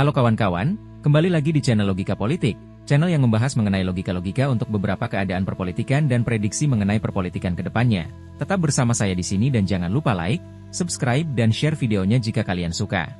Halo kawan-kawan, kembali lagi di channel Logika Politik, channel yang membahas mengenai logika-logika untuk beberapa keadaan perpolitikan dan prediksi mengenai perpolitikan ke depannya. Tetap bersama saya di sini dan jangan lupa like, subscribe dan share videonya jika kalian suka.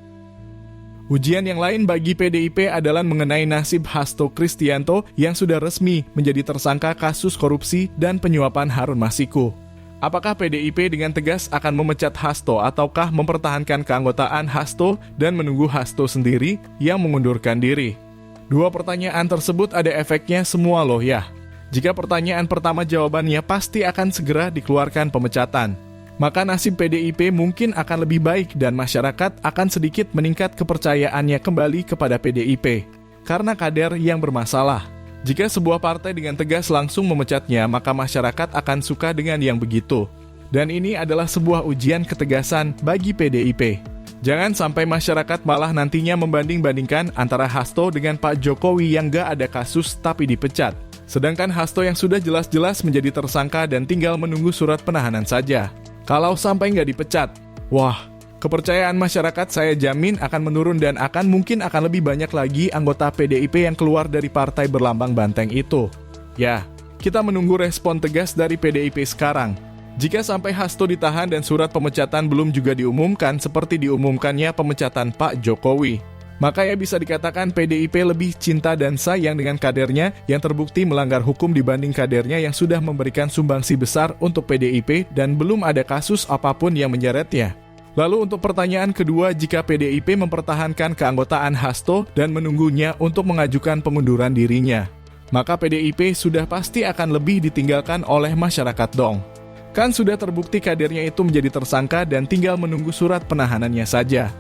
Ujian yang lain bagi PDIP adalah mengenai nasib Hasto Kristianto yang sudah resmi menjadi tersangka kasus korupsi dan penyuapan Harun Masiku. Apakah PDIP dengan tegas akan memecat Hasto ataukah mempertahankan keanggotaan Hasto dan menunggu Hasto sendiri yang mengundurkan diri? Dua pertanyaan tersebut ada efeknya semua loh ya. Jika pertanyaan pertama jawabannya pasti akan segera dikeluarkan pemecatan, maka nasib PDIP mungkin akan lebih baik dan masyarakat akan sedikit meningkat kepercayaannya kembali kepada PDIP karena kader yang bermasalah. Jika sebuah partai dengan tegas langsung memecatnya, maka masyarakat akan suka dengan yang begitu. Dan ini adalah sebuah ujian ketegasan bagi PDIP. Jangan sampai masyarakat malah nantinya membanding-bandingkan antara Hasto dengan Pak Jokowi yang gak ada kasus tapi dipecat. Sedangkan Hasto yang sudah jelas-jelas menjadi tersangka dan tinggal menunggu surat penahanan saja. Kalau sampai nggak dipecat, wah, kepercayaan masyarakat saya jamin akan menurun dan mungkin akan lebih banyak lagi anggota PDIP yang keluar dari partai berlambang banteng itu. Ya, kita menunggu respon tegas dari PDIP sekarang. Jika sampai Hasto ditahan dan surat pemecatan belum juga diumumkan seperti diumumkannya pemecatan Pak Jokowi, maka ya bisa dikatakan PDIP lebih cinta dan sayang dengan kadernya yang terbukti melanggar hukum dibanding kadernya yang sudah memberikan sumbangsi besar untuk PDIP dan belum ada kasus apapun yang menyeretnya. Lalu untuk pertanyaan kedua, jika PDIP mempertahankan keanggotaan Hasto dan menunggunya untuk mengajukan pengunduran dirinya, maka PDIP sudah pasti akan lebih ditinggalkan oleh masyarakat dong. Kan sudah terbukti kadernya itu menjadi tersangka dan tinggal menunggu surat penahanannya saja.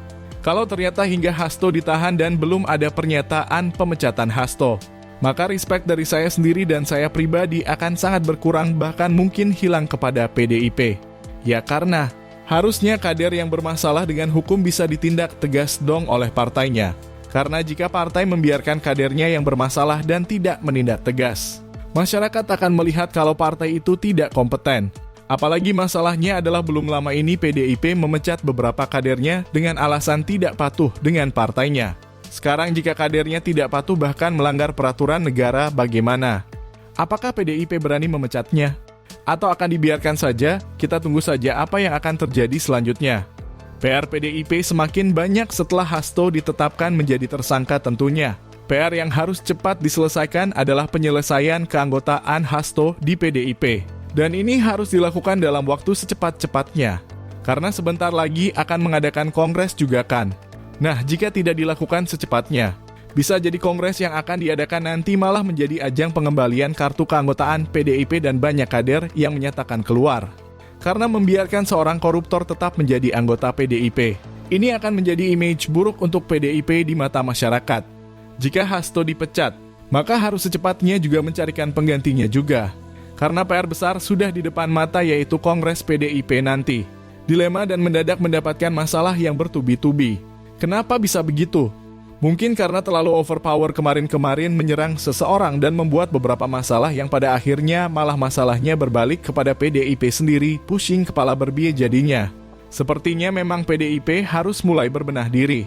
Kalau ternyata hingga Hasto ditahan dan belum ada pernyataan pemecatan Hasto, maka respect dari saya sendiri dan saya pribadi akan sangat berkurang bahkan mungkin hilang kepada PDIP. Ya karena harusnya kader yang bermasalah dengan hukum bisa ditindak tegas dong oleh partainya. Karena jika partai membiarkan kadernya yang bermasalah dan tidak menindak tegas, masyarakat akan melihat kalau partai itu tidak kompeten. Apalagi masalahnya adalah belum lama ini PDIP memecat beberapa kadernya dengan alasan tidak patuh dengan partainya. Sekarang jika kadernya tidak patuh bahkan melanggar peraturan negara bagaimana? Apakah PDIP berani memecatnya? Atau akan dibiarkan saja? Kita tunggu saja apa yang akan terjadi selanjutnya. PR PDIP semakin banyak setelah Hasto ditetapkan menjadi tersangka tentunya. PR yang harus cepat diselesaikan adalah penyelesaian keanggotaan Hasto di PDIP. Dan ini harus dilakukan dalam waktu secepat-cepatnya. Karena sebentar lagi akan mengadakan kongres juga kan. Nah, jika tidak dilakukan secepatnya, bisa jadi kongres yang akan diadakan nanti malah menjadi ajang pengembalian kartu keanggotaan PDIP dan banyak kader yang menyatakan keluar. Karena membiarkan seorang koruptor tetap menjadi anggota PDIP. Ini akan menjadi image buruk untuk PDIP di mata masyarakat. Jika Hasto dipecat, maka harus secepatnya juga mencarikan penggantinya juga. Karena PR besar sudah di depan mata yaitu kongres PDIP nanti. Dilema dan mendadak mendapatkan masalah yang bertubi-tubi. Kenapa bisa begitu? Mungkin karena terlalu overpower kemarin-kemarin menyerang seseorang dan membuat beberapa masalah yang pada akhirnya malah masalahnya berbalik kepada PDIP sendiri, pusing kepala berbiaya jadinya. Sepertinya memang PDIP harus mulai berbenah diri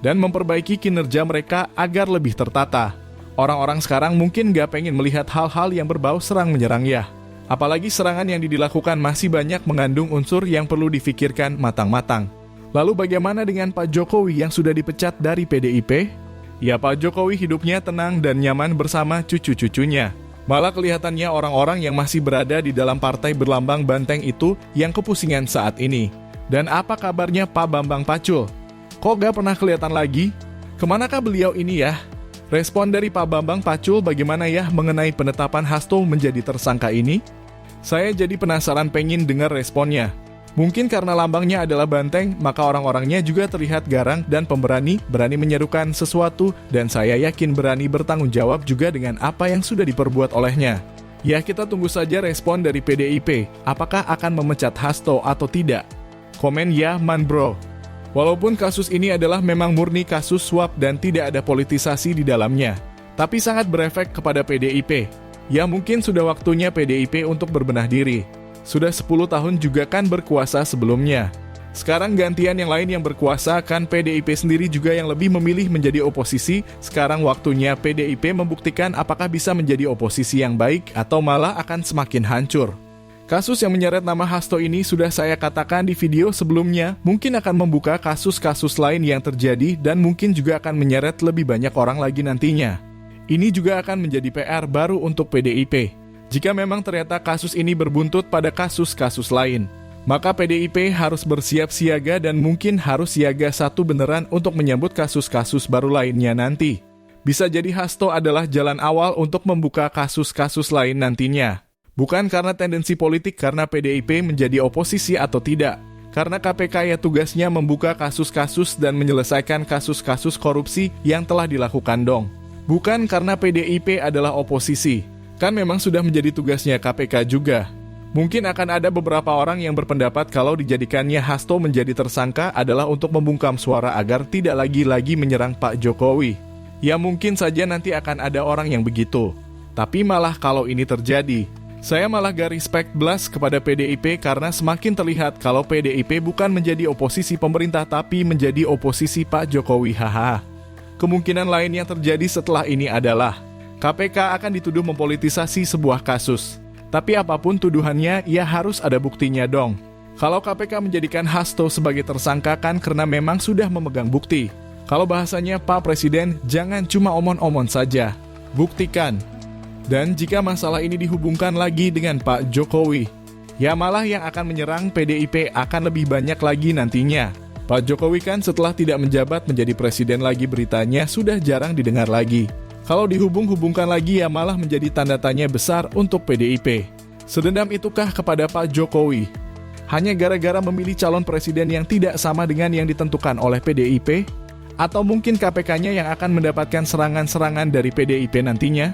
dan memperbaiki kinerja mereka agar lebih tertata. Orang-orang sekarang mungkin gak pengen melihat hal-hal yang berbau serang-menyerang ya. Apalagi serangan yang dilakukan masih banyak mengandung unsur yang perlu difikirkan matang-matang. Lalu bagaimana dengan Pak Jokowi yang sudah dipecat dari PDIP? Ya Pak Jokowi hidupnya tenang dan nyaman bersama cucu-cucunya. Malah kelihatannya orang-orang yang masih berada di dalam partai berlambang banteng itu yang kepusingan saat ini. Dan apa kabarnya Pak Bambang Pacul? Kok gak pernah kelihatan lagi? Kemanakah beliau ini ya? Respon dari Pak Bambang Pacul bagaimana ya mengenai penetapan Hasto menjadi tersangka ini? Saya jadi penasaran pengen dengar responnya. Mungkin karena lambangnya adalah banteng, maka orang-orangnya juga terlihat garang dan pemberani, berani menyerukan sesuatu, dan saya yakin berani bertanggung jawab juga dengan apa yang sudah diperbuat olehnya. Ya kita tunggu saja respon dari PDIP, apakah akan memecat Hasto atau tidak? Komen ya man bro. Walaupun kasus ini adalah memang murni kasus suap dan tidak ada politisasi di dalamnya, tapi sangat berefek kepada PDIP. Ya mungkin sudah waktunya PDIP untuk berbenah diri. Sudah 10 tahun juga kan berkuasa sebelumnya. Sekarang gantian yang lain yang berkuasa, kan PDIP sendiri juga yang lebih memilih menjadi oposisi. Sekarang waktunya PDIP membuktikan apakah bisa menjadi oposisi yang baik atau malah akan semakin hancur. Kasus yang menyeret nama Hasto ini sudah saya katakan di video sebelumnya, mungkin akan membuka kasus-kasus lain yang terjadi dan mungkin juga akan menyeret lebih banyak orang lagi nantinya. Ini juga akan menjadi PR baru untuk PDIP. Jika memang ternyata kasus ini berbuntut pada kasus-kasus lain, maka PDIP harus bersiap siaga dan mungkin harus siaga satu beneran untuk menyambut kasus-kasus baru lainnya nanti. Bisa jadi Hasto adalah jalan awal untuk membuka kasus-kasus lain nantinya. Bukan karena tendensi politik karena PDIP menjadi oposisi atau tidak. Karena KPK ya tugasnya membuka kasus-kasus dan menyelesaikan kasus-kasus korupsi yang telah dilakukan dong. Bukan karena PDIP adalah oposisi. Kan memang sudah menjadi tugasnya KPK juga. Mungkin akan ada beberapa orang yang berpendapat kalau dijadikannya Hasto menjadi tersangka adalah untuk membungkam suara agar tidak lagi-lagi menyerang Pak Jokowi. Ya mungkin saja nanti akan ada orang yang begitu. Tapi malah kalau ini terjadi, saya malah gak respect belas kepada PDIP karena semakin terlihat kalau PDIP bukan menjadi oposisi pemerintah tapi menjadi oposisi Pak Jokowi. Haha. Kemungkinan lain yang terjadi setelah ini adalah KPK akan dituduh mempolitisasi sebuah kasus. Tapi apapun tuduhannya, ya harus ada buktinya dong. Kalau KPK menjadikan Hasto sebagai tersangka kan karena memang sudah memegang bukti. Kalau bahasanya Pak Presiden, jangan cuma omon-omon saja. Buktikan. Dan jika masalah ini dihubungkan lagi dengan Pak Jokowi, ya malah yang akan menyerang PDIP akan lebih banyak lagi nantinya. Pak Jokowi kan setelah tidak menjabat menjadi presiden lagi beritanya sudah jarang didengar lagi. Kalau dihubung-hubungkan lagi ya malah menjadi tanda tanya besar untuk PDIP. Sedendam itukah kepada Pak Jokowi? Hanya gara-gara memilih calon presiden yang tidak sama dengan yang ditentukan oleh PDIP? Atau mungkin KPK-nya yang akan mendapatkan serangan-serangan dari PDIP nantinya?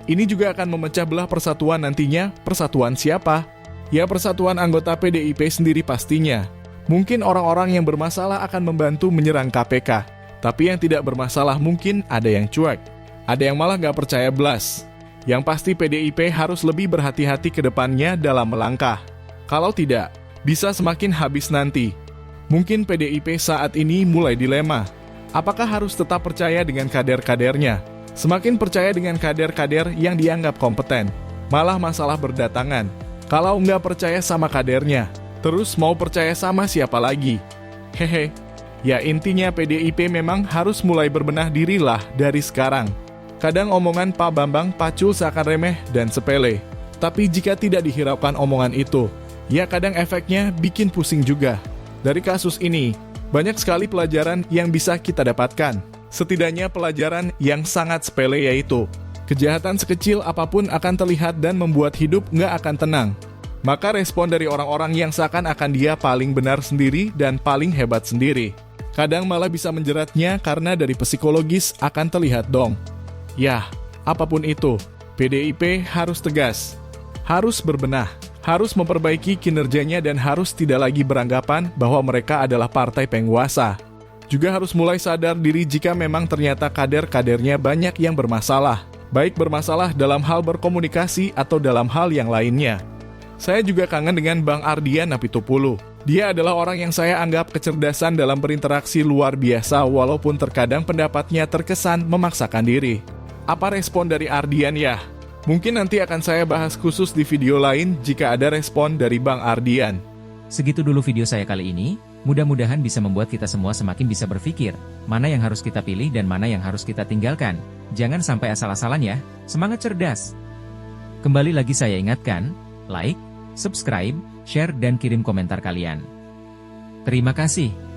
Ini juga akan memecah belah persatuan nantinya. Persatuan siapa? Ya persatuan anggota PDIP sendiri pastinya. Mungkin orang-orang yang bermasalah akan membantu menyerang KPK. Tapi yang tidak bermasalah mungkin ada yang cuek. Ada yang malah gak percaya belas. Yang pasti PDIP harus lebih berhati-hati ke depannya dalam melangkah. Kalau tidak, bisa semakin habis nanti. Mungkin PDIP saat ini mulai dilema. Apakah harus tetap percaya dengan kader-kadernya? Semakin percaya dengan kader-kader yang dianggap kompeten, malah masalah berdatangan. Kalau nggak percaya sama kadernya, terus mau percaya sama siapa lagi? Hehe. Ya intinya PDIP memang harus mulai berbenah dirilah dari sekarang. Kadang omongan Pak Bambang Pacul seakan remeh dan sepele. Tapi jika tidak dihiraukan omongan itu, ya kadang efeknya bikin pusing juga. Dari kasus ini, banyak sekali pelajaran yang bisa kita dapatkan. Setidaknya pelajaran yang sangat sepele yaitu, kejahatan sekecil apapun akan terlihat dan membuat hidup nggak akan tenang. Maka respon dari orang-orang yang seakan-akan dia paling benar sendiri dan paling hebat sendiri. Kadang malah bisa menjeratnya karena dari psikologis akan terlihat dong. Ya, apapun itu, PDIP harus tegas, harus berbenah, harus memperbaiki kinerjanya dan harus tidak lagi beranggapan bahwa mereka adalah partai penguasa. Juga harus mulai sadar diri jika memang ternyata kader-kadernya banyak yang bermasalah, baik bermasalah dalam hal berkomunikasi atau dalam hal yang lainnya. Saya juga kangen dengan Bang Ardian Apitupulu. Dia adalah orang yang saya anggap kecerdasan dalam berinteraksi luar biasa walaupun terkadang pendapatnya terkesan memaksakan diri. Apa respon dari Ardian ya? Mungkin nanti akan saya bahas khusus di video lain jika ada respon dari Bang Ardian. Segitu dulu video saya kali ini, mudah-mudahan bisa membuat kita semua semakin bisa berpikir, mana yang harus kita pilih dan mana yang harus kita tinggalkan. Jangan sampai asal-asalan ya, semangat cerdas! Kembali lagi saya ingatkan, like, subscribe, share dan kirim komentar kalian. Terima kasih.